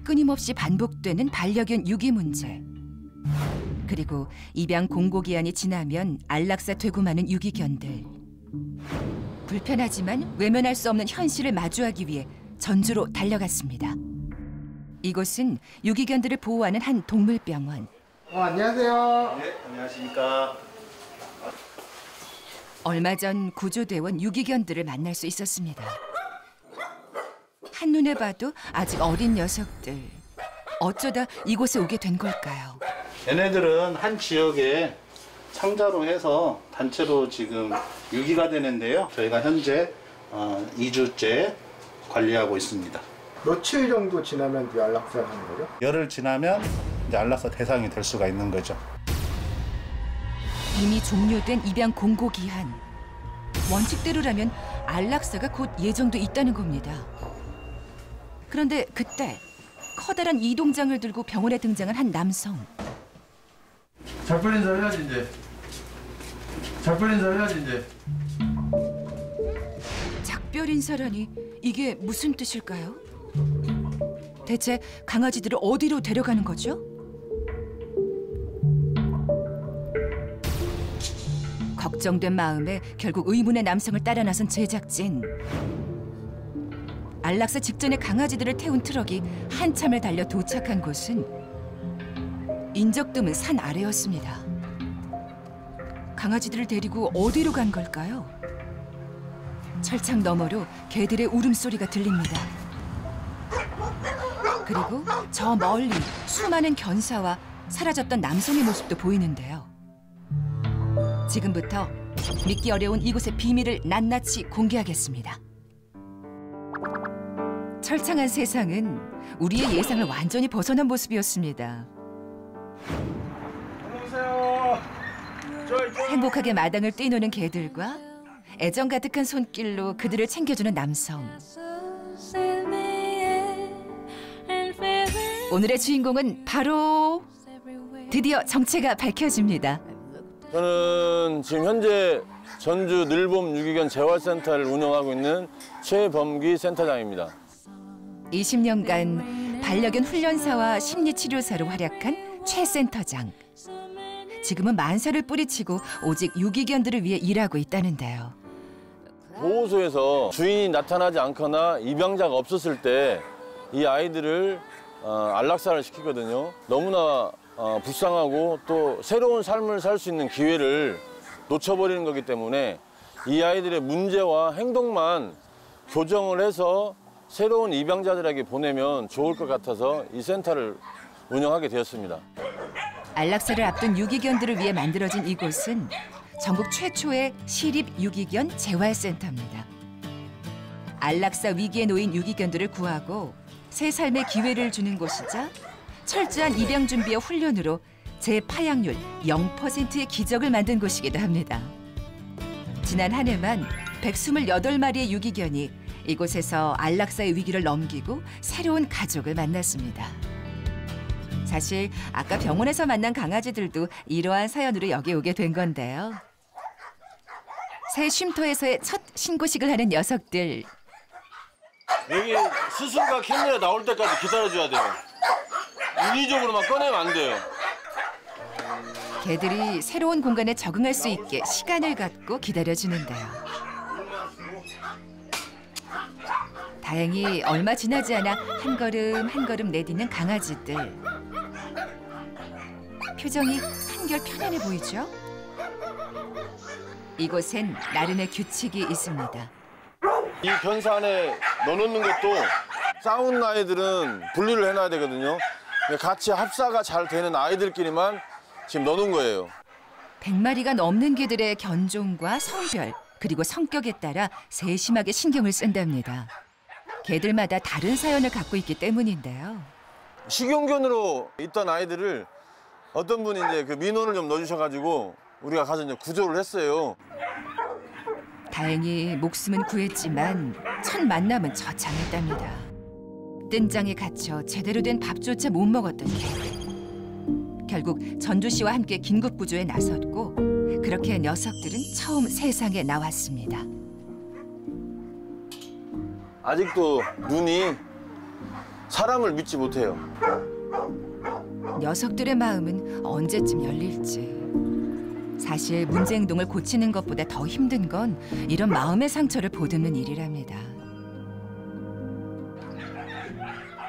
끊임없이 반복되는 반려견 유기 문제. 그리고 입양 공고 기한이 지나면 안락사 되고 마는 유기견들. 불편하지만 외면할 수 없는 현실을 마주하기 위해 전주로 달려갔습니다. 이곳은 유기견들을 보호하는 한 동물병원. 안녕하세요. 네, 안녕하십니까. 얼마 전 구조되어 온 유기견들을 만날 수 있었습니다. 한눈에 봐도 아직 어린 녀석들. 어쩌다 이곳에 오게 된 걸까요? 얘네들은 한 지역에 상자로 해서 단체로 지금 유기가 되는데요. 저희가 현재 2주째 관리하고 있습니다. 며칠 정도 지나면 이 안락사를 하는 거죠? 열흘 지나면 이제 안락사 대상이 될 수가 있는 거죠. 이미 종료된 입양 공고 기한. 원칙대로라면 안락사가 곧 예정돼 있다는 겁니다. 그런데 그때 커다란 이동장을 들고 병원에 등장한 한 남성. 작별 인사 해야지 이제. 작별 인사 해야지 이제. 작별 인사라니 이게 무슨 뜻일까요? 대체 강아지들을 어디로 데려가는 거죠? 걱정된 마음에 결국 의문의 남성을 따라 나선 제작진. 안락사 직전에 강아지들을 태운 트럭이 한참을 달려 도착한 곳은 인적 드문 산 아래였습니다. 강아지들을 데리고 어디로 간 걸까요? 철창 너머로 개들의 울음소리가 들립니다. 그리고 저 멀리 수많은 견사와 사라졌던 남성의 모습도 보이는데요. 지금부터 믿기 어려운 이곳의 비밀을 낱낱이 공개하겠습니다. 철창한 세상은 우리의 예상을 완전히 벗어난 모습이었습니다. 안녕하세요. 행복하게 마당을 뛰노는 개들과 애정 가득한 손길로 그들을 챙겨주는 남성. 오늘의 주인공은 바로 드디어 정체가 밝혀집니다. 저는 지금 현재 전주 늘봄 유기견 재활센터를 운영하고 있는 최범기 센터장입니다. 20년간 반려견 훈련사와 심리치료사로 활약한 최 센터장. 지금은 만사를 뿌리치고 오직 유기견들을 위해 일하고 있다는데요. 보호소에서 주인이 나타나지 않거나 입양자가 없었을 때 이 아이들을 안락사를 시키거든요. 너무나 불쌍하고 또 새로운 삶을 살 수 있는 기회를 놓쳐버리는 거기 때문에 이 아이들의 문제와 행동만 교정을 해서 새로운 입양자들에게 보내면 좋을 것 같아서 이 센터를 운영하게 되었습니다. 안락사를 앞둔 유기견들을 위해 만들어진 이곳은 전국 최초의 시립 유기견 재활센터입니다. 안락사 위기에 놓인 유기견들을 구하고 새 삶의 기회를 주는 곳이자 철저한 입양 준비와 훈련으로 재파양률 0%의 기적을 만든 곳이기도 합니다. 지난 한 해만 128마리의 유기견이 이곳에서 안락사의 위기를 넘기고 새로운 가족을 만났습니다. 사실 아까 병원에서 만난 강아지들도 이러한 사연으로 여기 오게 된 건데요. 새 쉼터에서의 첫 신고식을 하는 녀석들. 여기 수술과 캔내가 나올 때까지 기다려줘야 돼요. 인위적으로만 꺼내면 안 돼요. 개들이 새로운 공간에 적응할 수 있게 시간을 갖고 기다려주는데요. 다행히 얼마 지나지 않아 한 걸음 한 걸음 내딛는 강아지들. 표정이 한결 편안해 보이죠? 이곳엔 나름의 규칙이 있습니다. 이 변사 안에 넣어놓는 것도 싸운 아이들은 분리를 해놔야 되거든요. 근데 같이 합사가 잘 되는 아이들끼리만 지금 넣어놓은 거예요. 100마리가 넘는 개들의 견종과 성별, 그리고 성격에 따라 세심하게 신경을 쓴답니다. 개들마다 다른 사연을 갖고 있기 때문인데요. 식용견으로 있던 아이들을 어떤 분이 이제 그 민원을 좀 넣어주셔가지고 우리가 가서 이제 구조를 했어요. 다행히 목숨은 구했지만 첫 만남은 처참했답니다. 뜬장에 갇혀 제대로 된 밥조차 못 먹었던 개들. 결국 전주시와 함께 긴급 구조에 나섰고 그렇게 녀석들은 처음 세상에 나왔습니다. 아직도 눈이 사람을 믿지 못해요. 녀석들의 마음은 언제쯤 열릴지. 사실 문제 행동을 고치는 것보다 더 힘든 건 이런 마음의 상처를 보듬는 일이랍니다.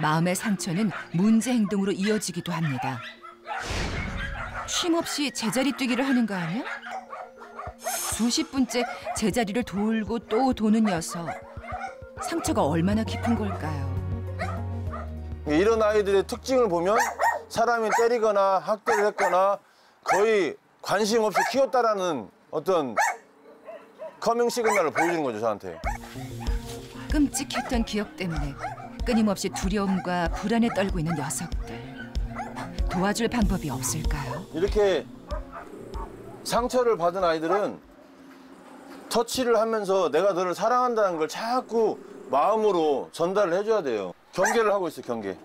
마음의 상처는 문제 행동으로 이어지기도 합니다. 쉼없이 제자리 뛰기를 하는 거 아니야? 수십 분째 제자리를 돌고 또 도는 녀석. 상처가 얼마나 깊은 걸까요? 이런 아이들의 특징을 보면 사람이 때리거나 학대를 했거나 거의 관심 없이 키웠다라는 어떤 커밍 시그널을 보여주는 거죠, 저한테. 끔찍했던 기억 때문에 끊임없이 두려움과 불안에 떨고 있는 녀석들. 도와줄 방법이 없을까요? 이렇게 상처를 받은 아이들은 터치를 하면서 내가 너를 사랑한다는 걸 자꾸 마음으로 전달을 해줘야 돼요. 경계를 하고 있어요, 경계.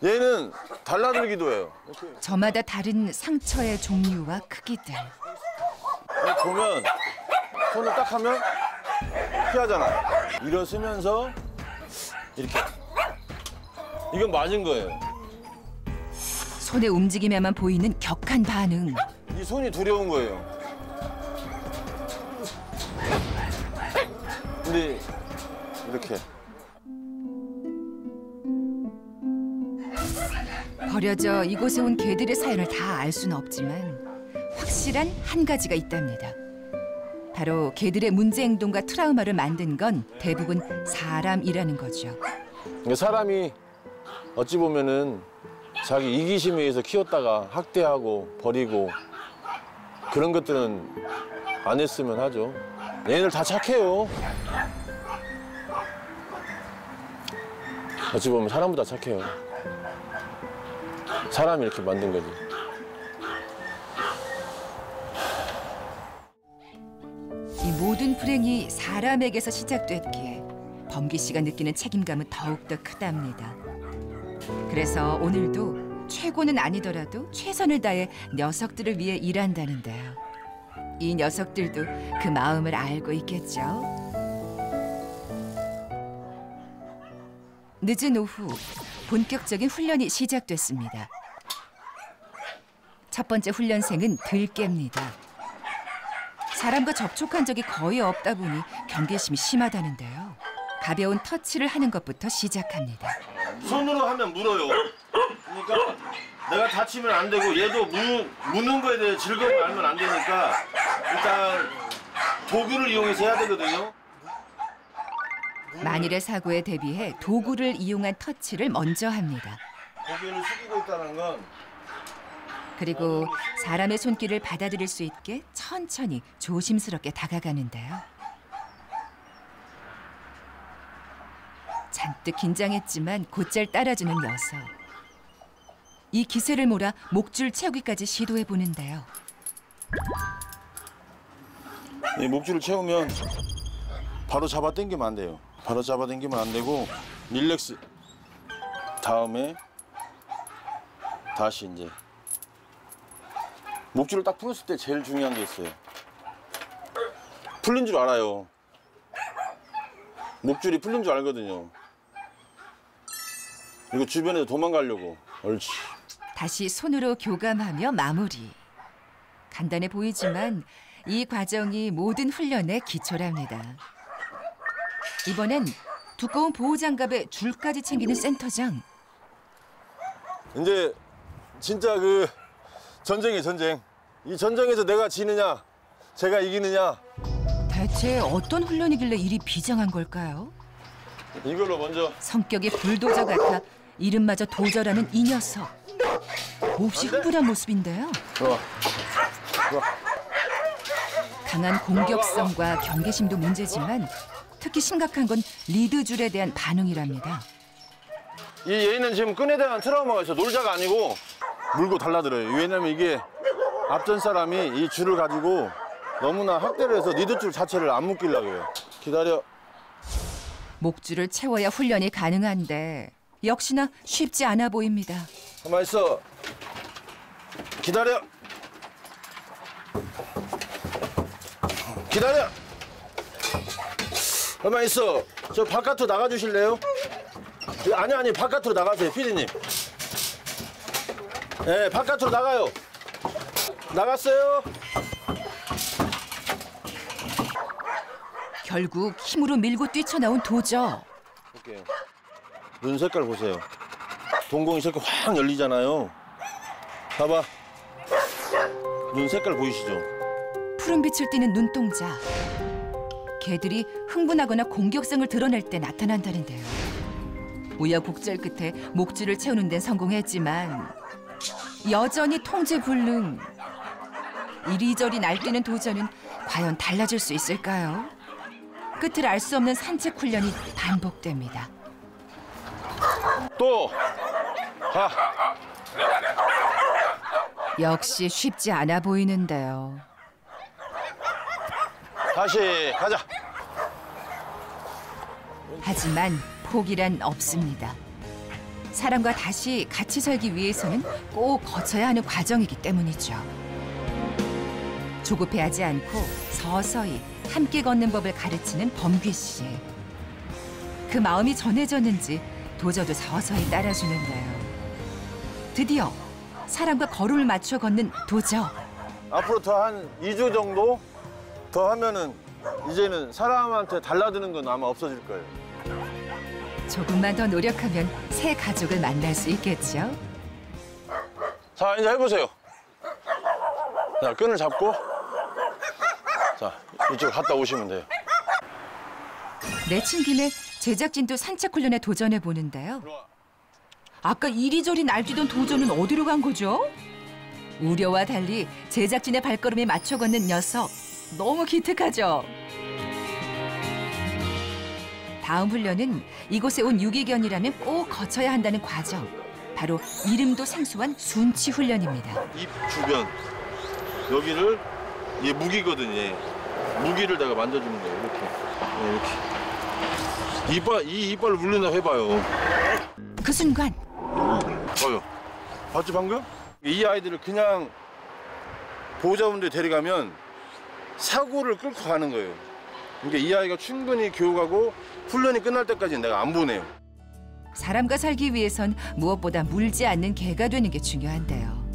얘는 달라들기도 해요. 저마다 다른 상처의 종류와 크기들. 보면 손을 딱 하면 피하잖아. 일어서면서 이렇게. 이건 맞은 거예요. 손의 움직임에만 보이는 격한 반응. 이 손이 두려운 거예요. 근데 이렇게. 버려져 이곳에 온 개들의 사연을 다 알 수는 없지만 확실한 한 가지가 있답니다. 바로 개들의 문제 행동과 트라우마를 만든 건 대부분 사람이라는 거죠. 사람이 어찌 보면은 자기 이기심에 의해서 키웠다가 학대하고 버리고 그런 것들은 안 했으면 하죠. 얘네들 다 착해요. 어찌 보면 사람보다 착해요. 사람이 이렇게 만든 거지. 이 모든 불행이 사람에게서 시작됐기에 범기 씨가 느끼는 책임감은 더욱더 크답니다. 그래서 오늘도 최고는 아니더라도 최선을 다해 녀석들을 위해 일한다는데요. 이 녀석들도 그 마음을 알고 있겠죠. 늦은 오후 본격적인 훈련이 시작됐습니다. 첫 번째 훈련생은 들개입니다. 사람과 접촉한 적이 거의 없다 보니 경계심이 심하다는데요. 가벼운 터치를 하는 것부터 시작합니다. 손으로 하면 물어요. 그러니까 내가 다치면 안 되고 얘도 무는 거에 대해 즐거움을 알면 안 되니까 일단 도구를 이용해서 해야 되거든요. 만일의 사고에 대비해 도구를 이용한 터치를 먼저 합니다. 고개를 숙이고 있다는 건 그리고 사람의 손길을 받아들일 수 있게 천천히 조심스럽게 다가가는데요. 잔뜩 긴장했지만 곧잘 따라주는 녀석. 이 기세를 몰아 목줄 채우기까지 시도해 보는데요. 이 목줄을 채우면 바로 잡아 당기면 안 돼요. 바로 잡아 당기면 안 되고 릴렉스. 다음에 다시 이제 목줄을 딱 풀었을 때 제일 중요한 게 있어요. 풀린 줄 알아요. 목줄이 풀린 줄 알거든요. 그리고 주변에서 도망가려고. 옳지. 다시 손으로 교감하며 마무리. 간단해 보이지만 이 과정이 모든 훈련의 기초랍니다. 이번엔 두꺼운 보호장갑에 줄까지 챙기는 센터장. 이제 진짜 그 전쟁이에요, 전쟁. 이 전쟁에서 내가 지느냐, 제가 이기느냐. 대체 어떤 훈련이길래 이리 비장한 걸까요? 이걸로 먼저. 성격이 불도저 같아 이름마저 도저라는 이 녀석. 몹시 흥분한 모습인데요. 들어와. 강한 공격성과 경계심도 문제지만 특히 심각한 건 리드줄에 대한 반응이랍니다. 이 얘는 지금 끈에 대한 트라우마가 있어. 놀자가 아니고 물고 달라들어요. 왜냐면 이게 앞전 사람이 이 줄을 가지고 너무나 학대를 해서 리드줄 자체를 안 묶이려고 해요. 기다려. 목줄을 채워야 훈련이 가능한데 역시나 쉽지 않아 보입니다. 가만 있어. 기다려. 기다려. 가만 있어. 저 바깥으로 나가 주실래요? 아니 바깥으로 나가세요, 피디님. 네, 바깥으로 나가요. 나갔어요. 결국 힘으로 밀고 뛰쳐나온 도저. 볼게요. 눈 색깔 보세요. 동공이 이렇게 확 열리잖아요. 봐봐. 눈 색깔 보이시죠? 푸른빛을 띠는 눈동자. 개들이 흥분하거나 공격성을 드러낼 때 나타난다는데요. 우여곡절 끝에 목줄을 채우는 데는 성공했지만 여전히 통제불능. 이리저리 날뛰는 도저는 과연 달라질 수 있을까요? 끝을 알 수 없는 산책 훈련이 반복됩니다. 또 가. 역시 쉽지 않아 보이는데요. 다시 가자. 하지만 포기란 없습니다. 사람과 다시 같이 살기 위해서는 꼭 거쳐야 하는 과정이기 때문이죠. 조급해하지 않고 서서히 함께 걷는 법을 가르치는 범귀 씨. 그 마음이 전해졌는지 도저도 서서히 따라주는데요. 드디어 사람과 걸음을 맞춰 걷는 도저. 앞으로 더 한 2주 정도 더 하면은 이제는 사람한테 달라드는 건 아마 없어질 거예요. 조금만 더 노력하면 새 가족을 만날 수 있겠죠. 자, 이제 해보세요. 자, 끈을 잡고 자, 이쪽 갔다 오시면 돼요. 내친 김에 제작진도 산책 훈련에 도전해 보는데요. 아까 이리저리 날뛰던 도전은 어디로 간 거죠? 우려와 달리 제작진의 발걸음에 맞춰 걷는 녀석. 너무 기특하죠? 다음 훈련은 이곳에 온 유기견이라면 꼭 거쳐야 한다는 과정. 바로 이름도 생소한 순치 훈련입니다. 입 주변 여기를 얘 무기거든요. 얘. 무기를 내가 만져주는 거예요. 이렇게. 네, 이렇게. 이 이빨을 물린다고 해봐요. 그 순간 봐요. 봤지 방금? 이 아이들을 그냥 보호자분들 데려가면 사고를 끌고 가는 거예요. 그러니까 이 아이가 충분히 교육하고 훈련이 끝날 때까지 내가 안 보내요. 사람과 살기 위해선 무엇보다 물지 않는 개가 되는 게 중요한데요.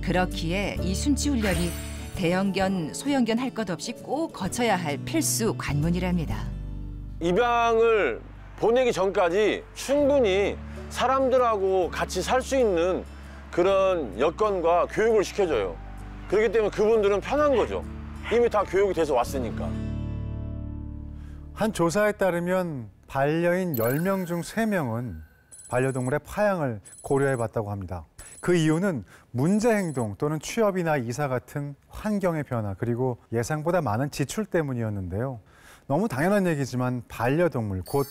그렇기에 이 순치 훈련이 대형견, 소형견 할 것 없이 꼭 거쳐야 할 필수 관문이랍니다. 입양을 보내기 전까지 충분히 사람들하고 같이 살 수 있는 그런 여건과 교육을 시켜줘요. 그렇기 때문에 그분들은 편한 거죠. 이미 다 교육이 돼서 왔으니까. 한 조사에 따르면 반려인 10명 중 3명은 반려동물의 파양을 고려해봤다고 합니다. 그 이유는 문제 행동 또는 취업이나 이사 같은 환경의 변화 그리고 예상보다 많은 지출 때문이었는데요. 너무 당연한 얘기지만 반려동물, 곧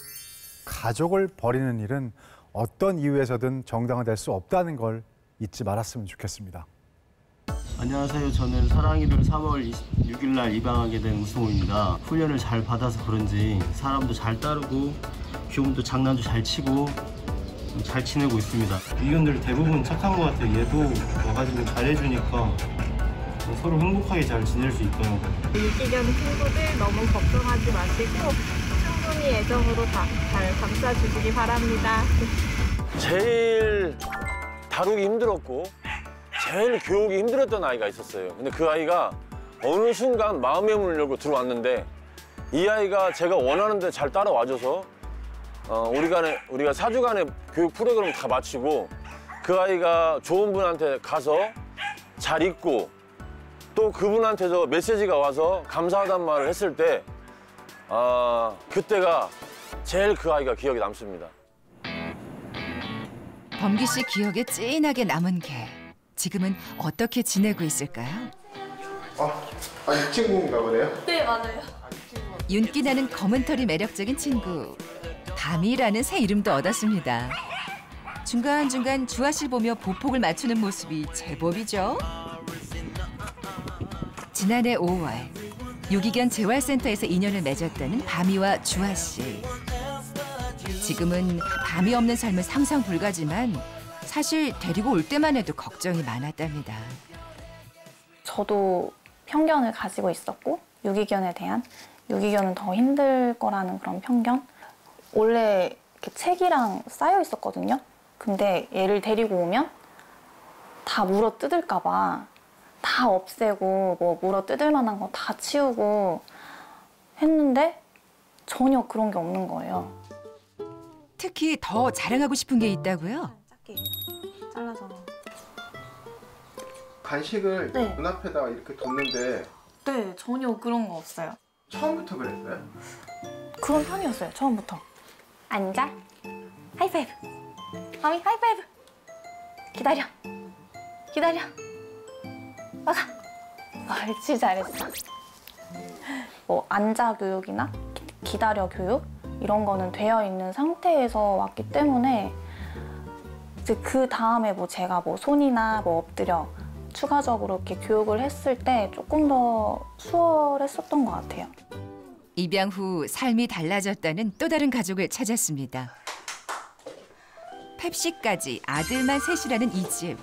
가족을 버리는 일은 어떤 이유에서든 정당화될 수 없다는 걸 잊지 말았으면 좋겠습니다. 안녕하세요. 저는 사랑이를 3월 26일 날 입양하게 된 우승우입니다. 훈련을 잘 받아서 그런지 사람도 잘 따르고 귀여움도 장난도 잘 치고 잘 지내고 있습니다. 유기견들 대부분 착한 것 같아요. 얘도 와가지고 잘해주니까 서로 행복하게 잘 지낼 수 있더라고요. 유기견 친구들 너무 걱정하지 마시고 충분히 애정으로 잘 감싸주시기 바랍니다. 제일 다루기 힘들었고 제일 교육이 힘들었던 아이가 있었어요. 근데 그 아이가 어느 순간 마음의 문을 열고 들어왔는데 이 아이가 제가 원하는 데 잘 따라와줘서 우리가 4주간의 교육 프로그램 다 마치고 그 아이가 좋은 분한테 가서 잘 있고 또 그분한테서 메시지가 와서 감사하다는 말을 했을 때 그때가 제일 그 아이가 기억에 남습니다. 범기 씨 기억에 찐하게 남은 개. 지금은 어떻게 지내고 있을까요? 이 친구인가 보네요. 네, 맞아요. 윤기 나는 검은 털이 매력적인 친구. 밤이라는 새 이름도 얻었습니다. 중간중간 주아 씨 보며 보폭을 맞추는 모습이 제법이죠. 지난해 5월 유기견 재활센터에서 인연을 맺었다는 밤이와 주아 씨. 지금은 밤이 없는 삶은 상상 불가지만 사실 데리고 올 때만 해도 걱정이 많았답니다. 저도 편견을 가지고 있었고 유기견에 대한 유기견은 더 힘들 거라는 그런 편견. 원래 이렇게 책이랑 쌓여 있었거든요. 근데 얘를 데리고 오면 다 물어 뜯을까 봐 다 없애고 뭐 물어 뜯을 만한 거 다 치우고 했는데 전혀 그런 게 없는 거예요. 특히 더 자랑하고 싶은 게 있다고요? 작게 잘라서. 간식을 네. 눈앞에다가 이렇게 뒀는데 네, 전혀 그런 거 없어요. 처음부터 그랬어요? 그런 편이었어요, 처음부터. 앉아. 하이파이브. 마미 하이파이브. 기다려. 기다려. 막아. 옳지, 잘했어. 뭐 앉아 교육이나 기다려 교육 이런 거는 되어 있는 상태에서 왔기 때문에 이제 그 다음에 뭐 제가 뭐 손이나 뭐 엎드려 추가적으로 이렇게 교육을 했을 때 조금 더 수월했었던 것 같아요. 입양 후 삶이 달라졌다는 또 다른 가족을 찾았습니다. 펩시까지 아들만 셋이라는 이 집.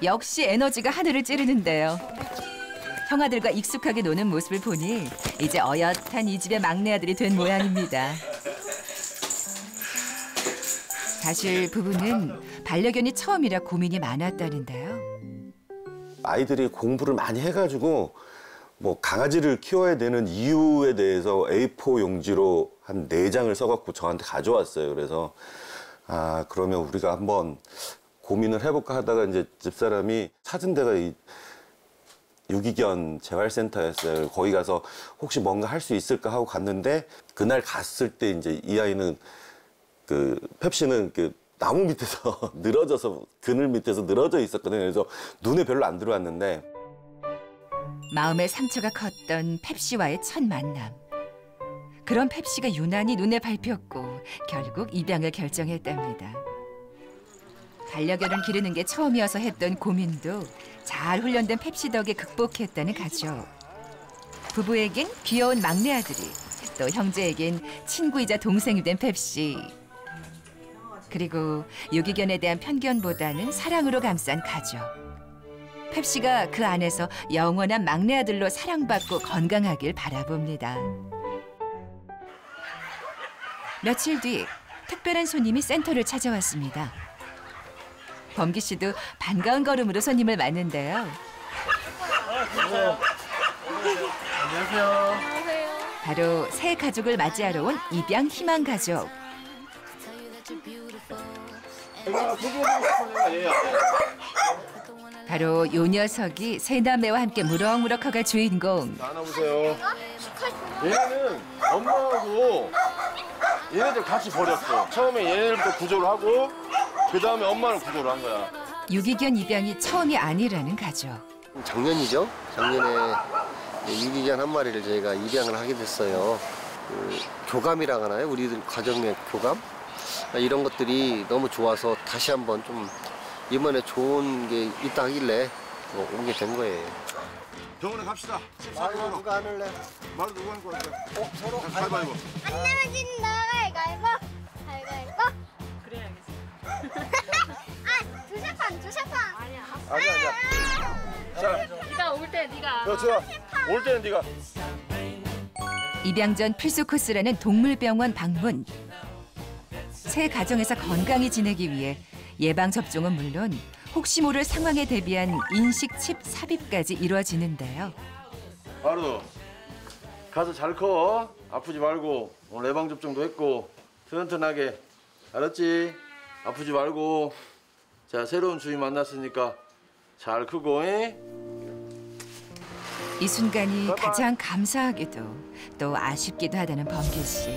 역시 에너지가 하늘을 찌르는데요. 형아들과 익숙하게 노는 모습을 보니 이제 어엿한 이 집의 막내 아들이 된 모양입니다. 사실 부부는 반려견이 처음이라 고민이 많았다는데요. 아이들이 공부를 많이 해가지고 뭐 강아지를 키워야 되는 이유에 대해서 A4 용지로 한 4장을 써갖고 저한테 가져왔어요. 그래서 아 그러면 우리가 한번 고민을 해볼까 하다가 이제 집사람이 찾은 데가 이 유기견 재활센터였어요. 거기 가서 혹시 뭔가 할 수 있을까 하고 갔는데 그날 갔을 때 이제 이 아이는 그 펩시는 그 나무 밑에서 늘어져서 그늘 밑에서 늘어져 있었거든요. 그래서 눈에 별로 안 들어왔는데 마음의 상처가 컸던 펩시와의 첫 만남. 그런 펩시가 유난히 눈에 밟혔고 결국 입양을 결정했답니다. 반려견을 기르는 게 처음이어서 했던 고민도 잘 훈련된 펩시 덕에 극복했다는 가족. 부부에겐 귀여운 막내 아들이, 또 형제에겐 친구이자 동생이 된 펩시. 그리고 유기견에 대한 편견보다는 사랑으로 감싼 가족. 펩시가 그 안에서 영원한 막내 아들로 사랑받고 건강하길 바라봅니다. 며칠 뒤 특별한 손님이 센터를 찾아왔습니다. 범기 씨도 반가운 걸음으로 손님을 맞는데요. 안녕하세요. 바로 새 가족을 맞이하러 온 입양 희망 가족. 바로 요 녀석이 새 남매와 함께 무럭무럭 커갈 주인공. 안아보세요. 얘네는 엄마하고 얘네들 같이 버렸어. 처음에 얘네들부터 구조를 하고 그 다음에 엄마를 구조를 한 거야. 유기견 입양이 처음이 아니라는 가족. 작년이죠. 작년에 유기견 한 마리를 저희가 입양을 하게 됐어요. 그 교감이라고 하나요? 우리들 가족 내 교감? 이런 것들이 너무 좋아서 다시 한번 좀 이번에 좋은 게 있다 하길래 오게 된 거예요. 병원에 갑시다. 말 누가 안 할래? 말 누가 할 거야? 서로 가위바위보. 안 내어진다. 가위바위보. 가위바위보. 그래 알겠어. 아, 두세 판. 아니야. 아니야. 자, 네가 올 때 네가. 그렇죠. 올 때는 네가. 입양 전 필수 코스라는 동물병원 방문. 새 가정에서 건강히 지내기 위해 예방 접종은 물론 혹시 모를 상황에 대비한 인식 칩 삽입까지 이루어지는데요. 바로 가서 잘 커. 아프지 말고 오늘 예방 접종도 했고 튼튼하게 알았지? 아프지 말고. 자, 새로운 주인 만났으니까 잘 크고. 이 순간이 가장 감사하기도 또 아쉽기도 하다는 범기 씨.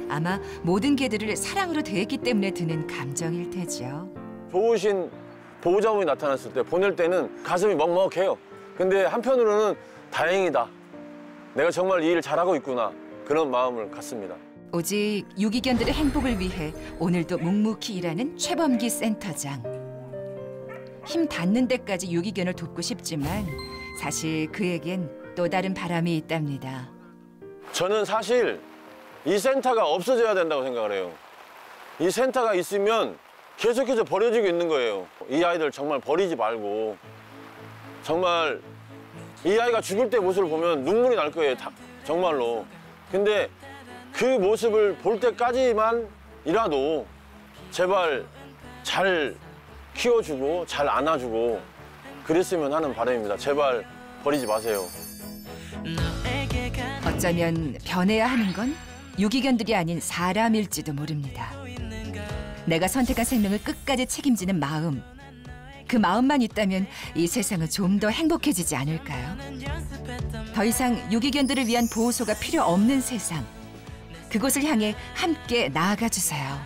아마 모든 개들을 사랑으로 대했기 때문에 드는 감정일 테죠. 좋으신 보호자분이 나타났을 때 보낼 때는 가슴이 먹먹해요. 근데 한편으로는 다행이다. 내가 정말 이 일을 잘하고 있구나. 그런 마음을 갖습니다. 오직 유기견들의 행복을 위해 오늘도 묵묵히 일하는 최범기 센터장. 힘 닿는 데까지 유기견을 돕고 싶지만 사실 그에겐 또 다른 바람이 있답니다. 저는 사실 이 센터가 없어져야 된다고 생각을 해요. 이 센터가 있으면 계속해서 버려지고 있는 거예요. 이 아이들 정말 버리지 말고. 정말 이 아이가 죽을 때 모습을 보면 눈물이 날 거예요. 정말로. 근데 그 모습을 볼 때까지만 번이라도 제발 잘 키워주고 잘 안아주고 그랬으면 하는 바람입니다. 제발 버리지 마세요. 어쩌면 변해야 하는 건 유기견들이 아닌 사람일지도 모릅니다. 내가 선택한 생명을 끝까지 책임지는 마음. 그 마음만 있다면 이 세상은 좀 더 행복해지지 않을까요? 더 이상 유기견들을 위한 보호소가 필요 없는 세상. 그곳을 향해 함께 나아가 주세요.